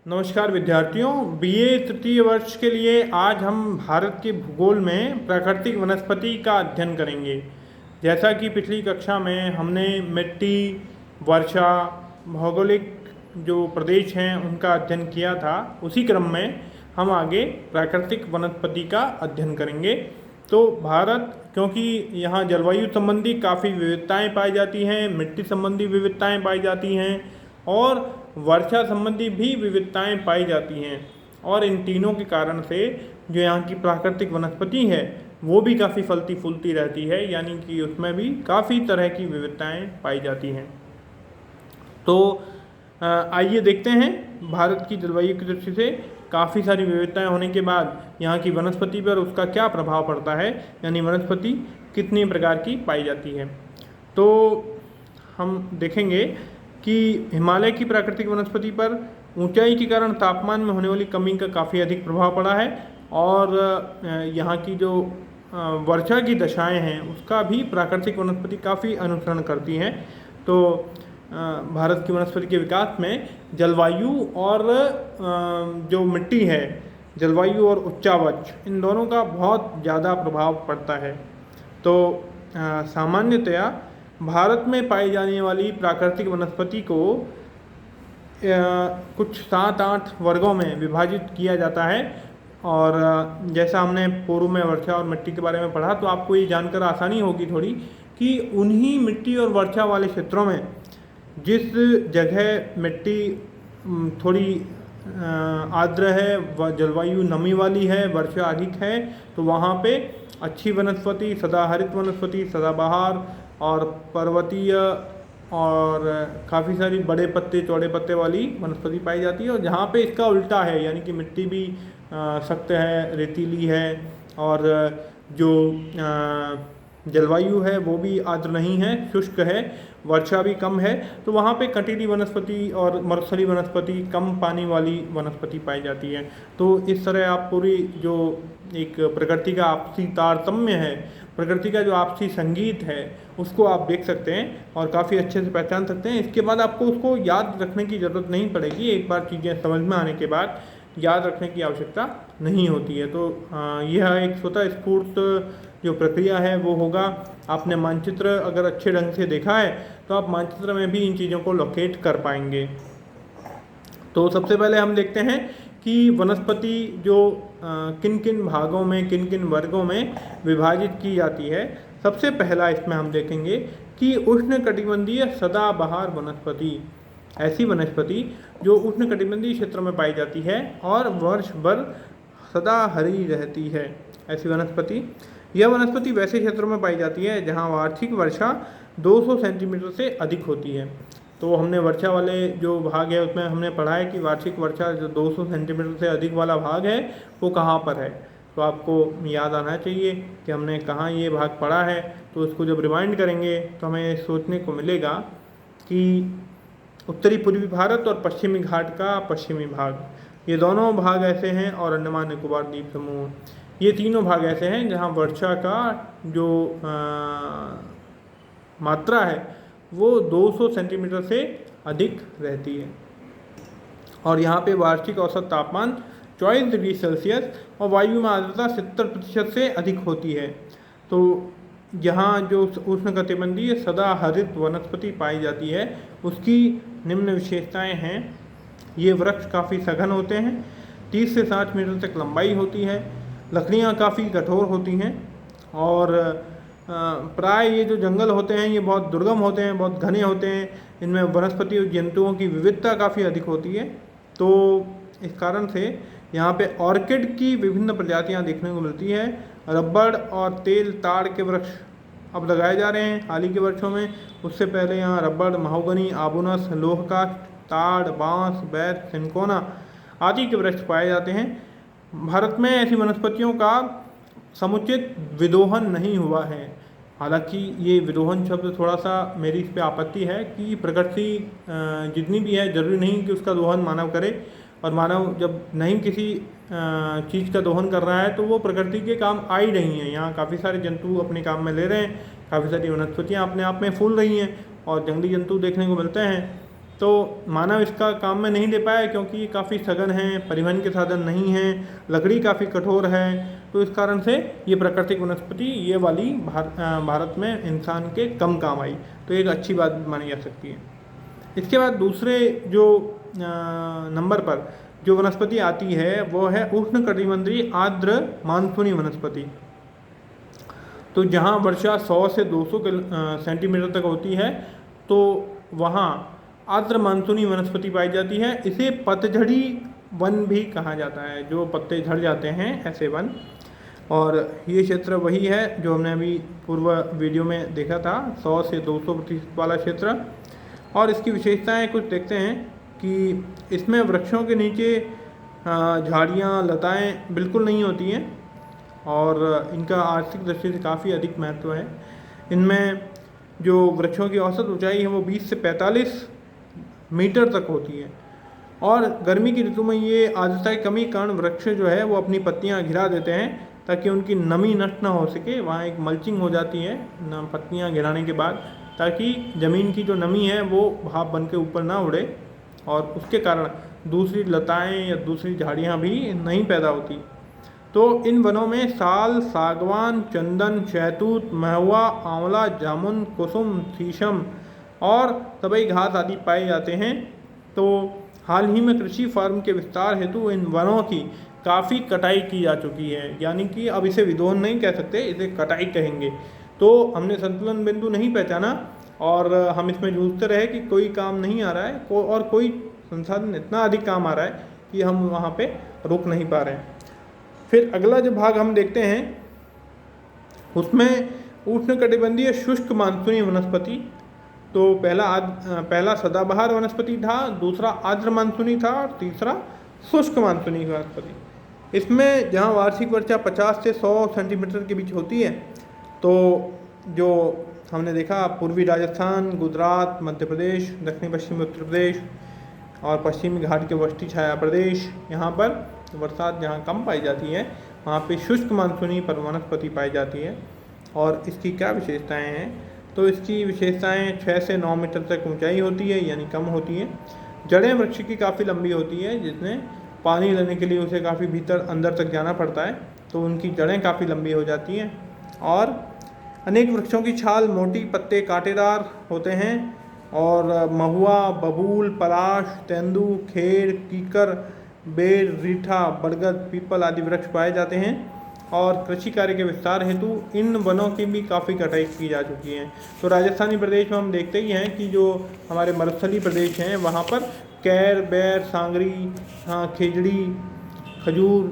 नमस्कार विद्यार्थियों, बीए तृतीय वर्ष के लिए आज हम भारत के भूगोल में प्राकृतिक वनस्पति का अध्ययन करेंगे। जैसा कि पिछली कक्षा में हमने मिट्टी, वर्षा, भौगोलिक जो प्रदेश हैं उनका अध्ययन किया था, उसी क्रम में हम आगे प्राकृतिक वनस्पति का अध्ययन करेंगे। तो भारत, क्योंकि यहाँ जलवायु संबंधी काफ़ी विविधताएं पाई जाती हैं, मिट्टी संबंधी विविधताएं पाई जाती हैं और वर्षा संबंधी भी विविधताएं पाई जाती हैं, और इन तीनों के कारण से जो यहाँ की प्राकृतिक वनस्पति है वो भी काफ़ी फलती फूलती रहती है, यानी कि उसमें भी काफ़ी तरह की विविधताएं पाई जाती हैं। तो आइए देखते हैं भारत की जलवायु की दृष्टि से काफ़ी सारी विविधताएं होने के बाद यहाँ की वनस्पति पर उसका क्या प्रभाव पड़ता है, यानी वनस्पति कितनी प्रकार की पाई जाती है। तो हम देखेंगे कि हिमालय की प्राकृतिक वनस्पति पर ऊंचाई के कारण तापमान में होने वाली कमी का काफ़ी अधिक प्रभाव पड़ा है, और यहाँ की जो वर्षा की दशाएं हैं उसका भी प्राकृतिक वनस्पति काफ़ी अनुसरण करती हैं। तो भारत की वनस्पति के विकास में जलवायु और जो मिट्टी है, जलवायु और उच्चावच, इन दोनों का बहुत ज़्यादा प्रभाव पड़ता है। तो सामान्यतया भारत में पाई जाने वाली प्राकृतिक वनस्पति को कुछ 7-8 वर्गों में विभाजित किया जाता है, और जैसा हमने पूर्व में वर्षा और मिट्टी के बारे में पढ़ा, तो आपको ये जानकर आसानी होगी थोड़ी कि उन्हीं मिट्टी और वर्षा वाले क्षेत्रों में जिस जगह मिट्टी थोड़ी आर्द्र है, जलवायु नमी वाली है, वर्षा अधिक है, तो वहाँ पे अच्छी वनस्पति, सदाहरित वनस्पति, सदाबहार और पर्वतीय और काफ़ी सारी बड़े पत्ते चौड़े पत्ते वाली वनस्पति पाई जाती है। और जहाँ पे इसका उल्टा है, यानी कि मिट्टी भी सख्त है, रेतीली है, और जो जलवायु है वो भी आर्द्र नहीं है, शुष्क है, वर्षा भी कम है, तो वहाँ पे कंटीली वनस्पति और मरुस्थलीय वनस्पति, कम पानी वाली वनस्पति पाई जाती है। तो इस तरह आप पूरी जो एक प्रकृति का आपसी तारतम्य है, प्रकृति का जो आपसी संगीत है, उसको आप देख सकते हैं और काफ़ी अच्छे से पहचान सकते हैं। इसके बाद आपको उसको याद रखने की ज़रूरत नहीं पड़ेगी, एक बार चीज़ें समझ में आने के बाद याद रखने की आवश्यकता नहीं होती है। तो यह एक स्वतः स्फूर्त जो प्रक्रिया है वो होगा। आपने मानचित्र अगर अच्छे ढंग से देखा है तो आप मानचित्र में भी इन चीज़ों को लोकेट कर पाएंगे। तो सबसे पहले हम देखते हैं कि वनस्पति जो किन किन भागों में, किन किन वर्गों में विभाजित की जाती है। सबसे पहला इसमें हम देखेंगे कि उष्णकटिबंधीय सदाबहार वनस्पति, ऐसी वनस्पति जो उष्णकटिबंधीय क्षेत्र में पाई जाती है और वर्ष भर सदा हरी रहती है, ऐसी वनस्पति। यह वनस्पति वैसे क्षेत्रों में पाई जाती है जहां वार्षिक वर्षा 200 सेंटीमीटर से अधिक होती है। तो हमने वर्षा वाले जो भाग है उसमें हमने पढ़ा है कि वार्षिक वर्षा जो 200 सेंटीमीटर से अधिक वाला भाग है वो कहाँ पर है। तो आपको याद आना चाहिए कि हमने कहाँ ये भाग पढ़ा है। तो उसको जब रिमाइंड करेंगे तो हमें सोचने को मिलेगा कि उत्तरी पूर्वी भारत और पश्चिमी घाट का पश्चिमी भाग, ये दोनों भाग ऐसे हैं, और अंडमान निकोबार द्वीप समूह, ये तीनों भाग ऐसे हैं जहाँ वर्षा का जो मात्रा है वो 200 सेंटीमीटर से अधिक रहती है, और यहाँ पे वार्षिक औसत तापमान 24 डिग्री सेल्सियस और वायु में आर्द्रता 70% से अधिक होती है। तो यहाँ जो उष्णकटिबंधीय सदाहरित वनस्पति पाई जाती है उसकी निम्न विशेषताएं हैं। ये वृक्ष काफ़ी सघन होते हैं, 30 से 60 मीटर तक लंबाई होती है, लकड़ियाँ काफ़ी कठोर होती हैं, और प्राय ये जो जंगल होते हैं ये बहुत दुर्गम होते हैं, बहुत घने होते हैं। इनमें वनस्पति और जंतुओं की विविधता काफ़ी अधिक होती है। तो इस कारण से यहाँ पे ऑर्किड की विभिन्न प्रजातियाँ देखने को मिलती है। रबड़ और तेल ताड़ के वृक्ष अब लगाए जा रहे हैं हाल ही के वर्षों में। उससे पहले यहाँ रबड़, महोगनी, आबूनस, लोहकाष्ठ, ताड़, बांस, बैर, सिनकोना आदि के वृक्ष पाए जाते हैं। भारत में ऐसी वनस्पतियों का समुचित विदोहन नहीं हुआ है। हालांकि ये विदोहन शब्द थोड़ा सा मेरी इस पर आपत्ति है कि प्रकृति जितनी भी है जरूरी नहीं कि उसका दोहन मानव करे, और मानव जब नहीं किसी चीज़ का दोहन कर रहा है तो वो प्रकृति के काम आ ही रही हैं। यहाँ काफ़ी सारे जंतु अपने काम में ले रहे हैं, काफ़ी सारी वनस्पतियाँ अपने आप में फूल रही हैं और जंगली जंतु देखने को मिलते हैं। तो मानव इसका काम में नहीं ले पाया क्योंकि ये काफ़ी सघन है, परिवहन के साधन नहीं हैं, लकड़ी काफ़ी कठोर है, तो इस कारण से ये प्राकृतिक वनस्पति ये वाली भारत में इंसान के कम काम आई, तो एक अच्छी बात मानी जा सकती है। इसके बाद दूसरे जो नंबर पर जो वनस्पति आती है वो है उष्णकटिबंधीय आर्द्र मानसूनी वनस्पति। तो जहाँ वर्षा 100 से 200 सेंटीमीटर तक होती है तो वहाँ आर्द्र मानसूनी वनस्पति पाई जाती है। इसे पतझड़ी वन भी कहा जाता है, जो पत्ते झड़ जाते हैं ऐसे वन। और ये क्षेत्र वही है जो हमने अभी पूर्व वीडियो में देखा था, 100 से 200% वाला क्षेत्र। और इसकी विशेषताएं कुछ देखते हैं कि इसमें वृक्षों के नीचे झाड़ियाँ लताएं बिल्कुल नहीं होती हैं और इनका आर्थिक दृष्टि से काफ़ी अधिक महत्व है। इनमें जो वृक्षों की औसत ऊंचाई है वो 20 से 45 मीटर तक होती है। और गर्मी की ऋतु में ये आर्द्रता की कमी के कारण वृक्ष जो है वो अपनी पत्तियां घिरा देते हैं ताकि उनकी नमी नष्ट ना हो सके। वहाँ एक मल्चिंग हो जाती है पत्तियां घिराने के बाद, ताकि ज़मीन की जो नमी है वो भाप बन के ऊपर ना उड़े और उसके कारण दूसरी लताएं या दूसरी झाड़ियाँ भी नहीं पैदा होती। तो इन वनों में साल, सागवान, चंदन, शहतूत, महुआ, आंवला, जामुन, कुसुम, शीशम और सबई घास आदि पाए जाते हैं। तो हाल ही में कृषि फार्म के विस्तार हेतु इन वनों की काफ़ी कटाई की जा चुकी है, यानी कि अब इसे विदोहन नहीं कह सकते, इसे कटाई कहेंगे। तो हमने संतुलन बिंदु नहीं पहचाना और हम इसमें जूझते रहे कि कोई काम नहीं आ रहा है और कोई संसाधन इतना अधिक काम आ रहा है कि हम वहाँ पे रुक नहीं पा रहे हैं। फिर अगला जो भाग हम देखते हैं उसमें उष्णकटिबंधीय शुष्क मानसूनी वनस्पति। तो पहला सदाबहार वनस्पति था, दूसरा आर्द्र मानसूनी था और तीसरा शुष्क मानसूनी वनस्पति। इसमें जहाँ वार्षिक वर्षा 50 से 100 सेंटीमीटर के बीच होती है, तो जो हमने देखा पूर्वी राजस्थान, गुजरात, मध्य प्रदेश, दक्षिण पश्चिमी उत्तर प्रदेश और पश्चिमी घाट के वष्टी छाया प्रदेश, यहाँ पर बरसात जहाँ कम पाई जाती है वहाँ पे शुष्क मानसूनी पर वनस्पति पाई जाती है। और इसकी क्या विशेषताएं हैं, तो इसकी विशेषताएं 6 से 9 मीटर तक ऊंचाई होती है, यानी कम होती है। जड़ें वृक्ष की काफ़ी लंबी होती है, जिसमें पानी लेने के लिए उसे काफ़ी भीतर अंदर तक जाना पड़ता है, तो उनकी जड़ें काफ़ी लंबी हो जाती हैं। और अनेक वृक्षों की छाल मोटी, पत्ते कांटेदार होते हैं और महुआ, बबूल, पलाश, तेंदू, खेर, कीकर, बेर, रीठा, बरगद, पीपल आदि वृक्ष पाए जाते हैं। और कृषि कार्य के विस्तार हेतु इन वनों की भी काफ़ी कटाई की जा चुकी है। तो राजस्थानी प्रदेश में हम देखते ही हैं कि जो हमारे मरुस्थलीय प्रदेश हैं वहाँ पर कैर, बैर, सांगरी, खेजड़ी, खजूर,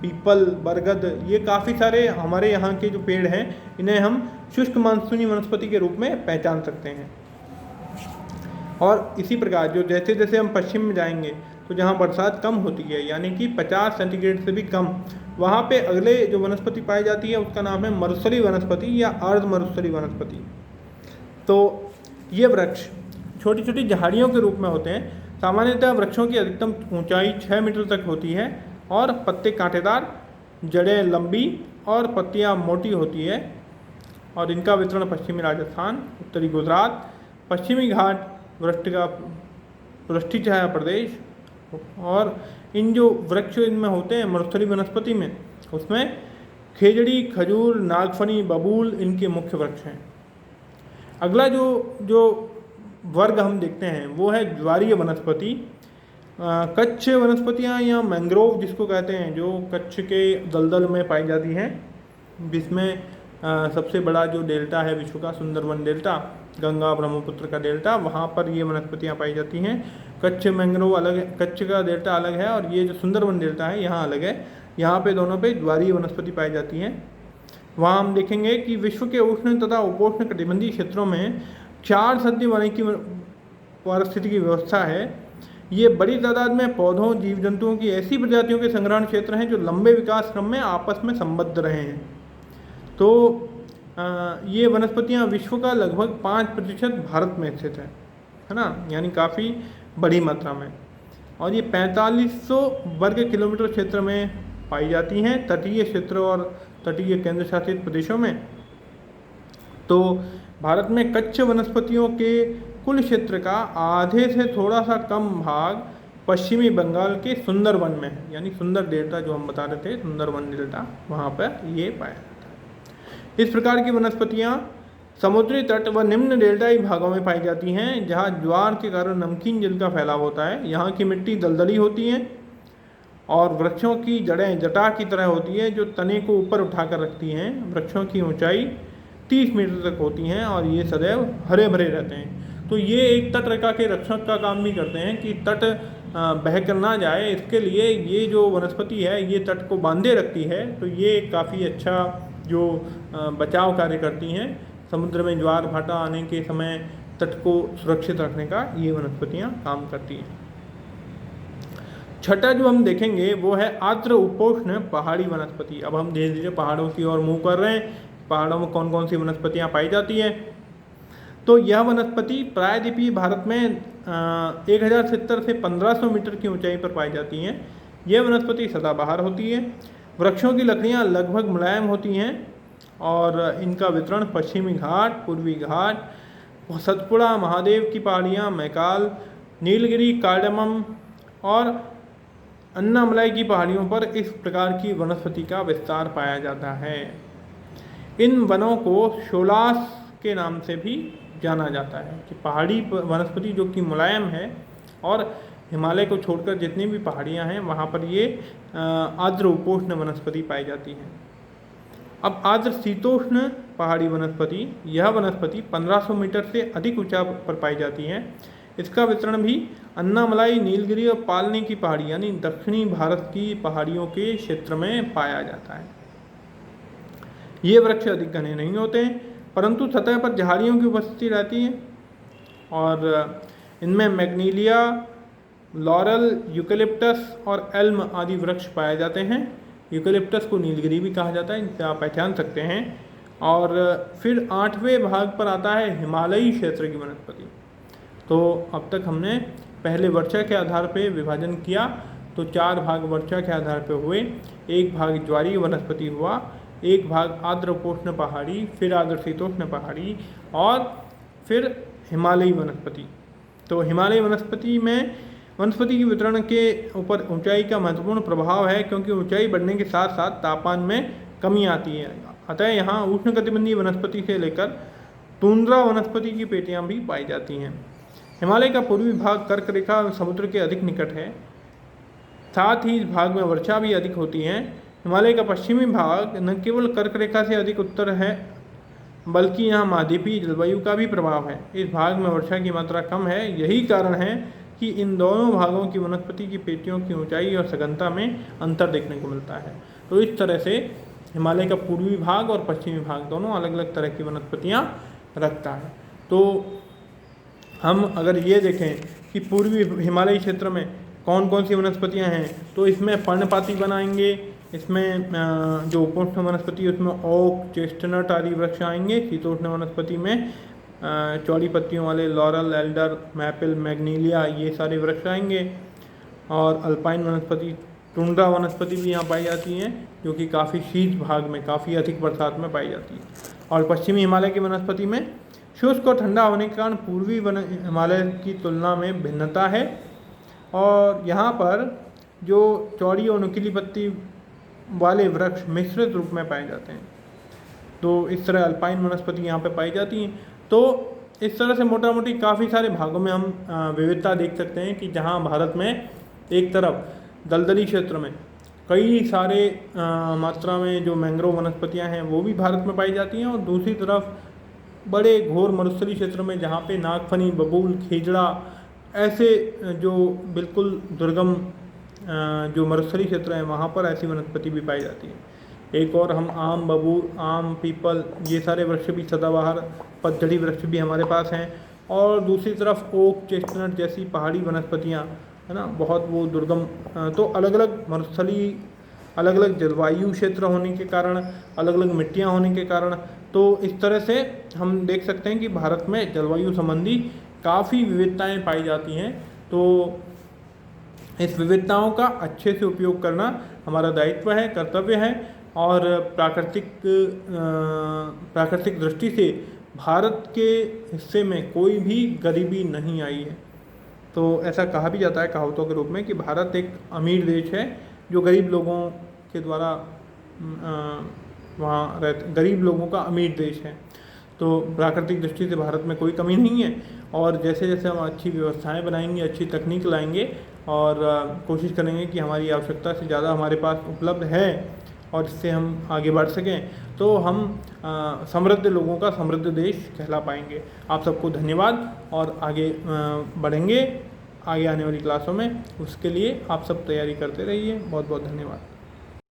पीपल, बरगद, ये काफ़ी सारे हमारे यहाँ के जो पेड़ हैं इन्हें हम शुष्क मानसूनी वनस्पति के रूप में पहचान सकते हैं। और इसी प्रकार जो जैसे जैसे हम पश्चिम में जाएंगे तो जहाँ बरसात कम होती है, यानी कि 50 सेंटीग्रेड से भी कम, वहाँ पे अगले जो वनस्पति पाई जाती है उसका नाम है मरुस्थलीय वनस्पति या अर्ध मरुस्थलीय वनस्पति। तो ये वृक्ष छोटी छोटी झाड़ियों के रूप में होते हैं। सामान्यतः वृक्षों की अधिकतम ऊंचाई 6 मीटर तक होती है और पत्ते कांटेदार, जड़ें लंबी और पत्तियाँ मोटी होती है। और इनका वितरण पश्चिमी राजस्थान, उत्तरी गुजरात, पश्चिमी घाट, वृष्टि छाया प्रदेश। और इन जो वृक्ष इनमें होते हैं मरुस्थलीय वनस्पति में, उसमें खेजड़ी, खजूर, नागफनी, बबूल इनके मुख्य वृक्ष हैं। अगला जो वर्ग हम देखते हैं वो है ज्वारीय वनस्पति। कच्छ वनस्पतियाँ या मैंग्रोव जिसको कहते हैं, जो कच्छ के दलदल में पाई जाती हैं, जिसमें सबसे बड़ा जो डेल्टा है विश्व का, सुंदरवन डेल्टा, गंगा ब्रह्मपुत्र का डेल्टा, वहाँ पर ये वनस्पतियाँ पाई जाती हैं। कच्छ मैंग्रोव अलग है, कच्छ का डेल्टा अलग है और ये जो सुंदरवन डेल्टा है यहाँ अलग है। यहाँ पे दोनों पे ज्वारीय वनस्पति पाई जाती हैं। वहाँ हम देखेंगे कि विश्व के उष्ण तथा उपोष्ण कटिबंधीय क्षेत्रों में 4 सदी वानिकी की पारिस्थितिकी की व्यवस्था है। ये बड़ी तादाद में पौधों, जीव जंतुओं की ऐसी प्रजातियों के संग्रहण क्षेत्र हैं जो लंबे विकास क्रम में आपस में संबद्ध रहे हैं। तो ये वनस्पतियाँ विश्व का लगभग 5% भारत में स्थित है ना, यानी काफ़ी बड़ी मात्रा में। और ये 4500 वर्ग किलोमीटर क्षेत्र में पाई जाती हैं, तटीय क्षेत्र और तटीय केंद्र शासित प्रदेशों में। तो भारत में कच्छ वनस्पतियों के कुल क्षेत्र का आधे से थोड़ा सा कम भाग पश्चिमी बंगाल के सुंदरवन में है, यानी सुंदर डेल्टा जो हम बता रहे थे, सुंदरवन डेल्टा, वहाँ पर ये पाया जाता है। इस प्रकार की वनस्पतियाँ समुद्री तट व निम्न डेल्टाई भागों में पाई जाती हैं, जहाँ ज्वार के कारण नमकीन जल का फैलाव होता है। यहाँ की मिट्टी दलदली होती है और वृक्षों की जड़ें जटा की तरह होती है, जो तने को ऊपर उठाकर रखती हैं। वृक्षों की ऊंचाई 30 मीटर तक होती हैं और ये सदैव हरे भरे रहते हैं। तो ये एक तट रेखा के रक्षक का काम भी करते हैं कि तट बह कर ना जाए, इसके लिए ये जो वनस्पति है ये तट को बांधे रखती है। तो ये काफ़ी अच्छा जो बचाव कार्य करती हैं। समुद्र में ज्वार भाटा आने के समय तट को सुरक्षित रखने का ये वनस्पतियाँ काम करती हैं। छठा जो हम देखेंगे वो है आर्द्र उपोष्ण पहाड़ी वनस्पति। अब हम धीरे धीरे पहाड़ों की ओर मूव कर रहे हैं। पहाड़ों में कौन कौन सी वनस्पतियाँ पाई जाती हैं? तो यह वनस्पति प्रायद्वीपीय भारत में 1070 से 1500 मीटर की ऊंचाई पर पाई जाती हैं। यह वनस्पति सदाबहार होती है। वृक्षों की लकड़ियाँ लगभग मुलायम होती हैं और इनका वितरण पश्चिमी घाट, पूर्वी घाट, सतपुड़ा, महादेव की पहाड़ियाँ, मैकाल, नीलगिरी, कार्डमम और अन्नामलाई की पहाड़ियों पर इस प्रकार की वनस्पति का विस्तार पाया जाता है। इन वनों को शोलास के नाम से भी जाना जाता है कि पहाड़ी वनस्पति जो कि मुलायम है, और हिमालय को छोड़कर जितनी भी पहाड़ियाँ हैं वहाँ पर ये आर्द्र उपोष्ण वनस्पति पाई जाती हैं। अब आर्द्र शीतोष्ण पहाड़ी वनस्पति, यह वनस्पति 1500 मीटर से अधिक ऊंचा पर पाई जाती है। इसका वितरण भी अन्नामलाई, नीलगिरी और पालनी की पहाड़ी यानी दक्षिणी भारत की पहाड़ियों के क्षेत्र में पाया जाता है। ये वृक्ष अधिक घने नहीं होते हैं, परंतु सतह पर झाड़ियों की उपस्थिति रहती है और इनमें मैग्नीलिया, लॉरल, यूकेलिप्टस और एल्म आदि वृक्ष पाए जाते हैं। यूकेलिप्टस को नीलगिरी भी कहा जाता है, इनसे आप पहचान सकते हैं। और फिर 8वें भाग पर आता है हिमालयी क्षेत्र की वनस्पति। तो अब तक हमने पहले वर्षा के आधार पर विभाजन किया, तो 4 भाग वर्षा के आधार पर हुए। एक भाग ज्वारीय वनस्पति हुआ, एक भाग आर्द्र उपोष्ण पहाड़ी, फिर आर्द्र शीतोष्ण पहाड़ी और फिर हिमालयी वनस्पति। तो हिमालयी वनस्पति में वनस्पति की वितरण के ऊपर ऊंचाई का महत्वपूर्ण प्रभाव है, क्योंकि ऊंचाई बढ़ने के साथ साथ तापमान में कमी आती है। अतः यहाँ उष्णकटिबंधीय वनस्पति से लेकर टुंड्रा वनस्पति की पेटियाँ भी पाई जाती हैं। हिमालय का पूर्वी भाग कर्क रेखा समुद्र के अधिक निकट है, साथ ही इस भाग में वर्षा भी अधिक होती है। हिमालय का पश्चिमी भाग न केवल कर्क रेखा से अधिक उत्तर है, बल्कि यहाँ महाद्वीपीय जलवायु का भी प्रभाव है। इस भाग में वर्षा की मात्रा कम है। यही कारण है कि इन दोनों भागों की वनस्पति की पेटियों की ऊंचाई और सघनता में अंतर देखने को मिलता है। तो इस तरह से हिमालय का पूर्वी भाग और पश्चिमी भाग दोनों अलग अलग तरह की वनस्पतियाँ रखता है। तो हम अगर ये देखें कि पूर्वी हिमालयी क्षेत्र में कौन कौन सी वनस्पतियाँ हैं, तो इसमें पर्णपाती बनाएंगे। इसमें जो उपोष्ण वनस्पति है उसमें ओक, चेस्टनट आदि वृक्ष आएंगे। शीतोष्ण वनस्पति में चौड़ी पत्तियों वाले लॉरल, एल्डर, मैपल, मैग्नीलिया ये सारे वृक्ष आएंगे। और अल्पाइन वनस्पति, टुंड्रा वनस्पति भी यहाँ पाई जाती हैं, जो कि काफ़ी शीत भाग में, काफ़ी अधिक बरसात में पाई जाती है। और पश्चिमी हिमालय की वनस्पति में शुष्क और ठंडा होने के कारण पूर्वी हिमालय की तुलना में भिन्नता है। और यहाँ पर जो चौड़ी और नुकीली पत्ती वाले वृक्ष मिश्रित रूप में पाए जाते हैं। तो इस तरह अल्पाइन वनस्पति यहाँ पे पाई जाती हैं। तो इस तरह से मोटा मोटी काफ़ी सारे भागों में हम विविधता देख सकते हैं कि जहाँ भारत में एक तरफ दलदली क्षेत्र में कई सारे मात्रा में जो मैंग्रोव वनस्पतियाँ हैं वो भी भारत में पाई जाती हैं, और दूसरी तरफ बड़े घोर मरुस्थलीय क्षेत्र में जहाँ पे नागफनी, बबूल, खेजड़ा ऐसे जो बिल्कुल दुर्गम जो मरुस्थलीय क्षेत्र है वहाँ पर ऐसी वनस्पति भी पाई जाती है। एक और हम आम, बबूल, आम, पीपल ये सारे वृक्ष भी सदाबहार पतझड़ी वृक्ष भी हमारे पास हैं। और दूसरी तरफ ओक, चेस्टनट जैसी पहाड़ी वनस्पतियाँ है ना, बहुत वो दुर्गम। तो अलग अलग मरुस्थलीय, अलग अलग जलवायु क्षेत्र होने के कारण, अलग अलग मिट्टियाँ होने के कारण, तो इस तरह से हम देख सकते हैं कि भारत में जलवायु संबंधी काफ़ी विविधताएं पाई जाती हैं। तो इस विविधताओं का अच्छे से उपयोग करना हमारा दायित्व है, कर्तव्य है। और प्राकृतिक दृष्टि से भारत के हिस्से में कोई भी गरीबी नहीं आई है। तो ऐसा कहा भी जाता है कहावतों के रूप में कि भारत एक अमीर देश है जो गरीब लोगों के द्वारा वहाँ रहते गरीब लोगों का अमीर देश है। तो प्राकृतिक दृष्टि से भारत में कोई कमी नहीं है, और जैसे जैसे हम अच्छी व्यवस्थाएं बनाएंगे, अच्छी तकनीक लाएंगे और कोशिश करेंगे कि हमारी आवश्यकता से ज़्यादा हमारे पास उपलब्ध है और इससे हम आगे बढ़ सकें, तो हम समृद्ध लोगों का समृद्ध देश कहला पाएंगे। आप सबको धन्यवाद, और आगे बढ़ेंगे आगे आने वाली क्लासों में। उसके लिए आप सब तैयारी करते रहिए। बहुत बहुत धन्यवाद।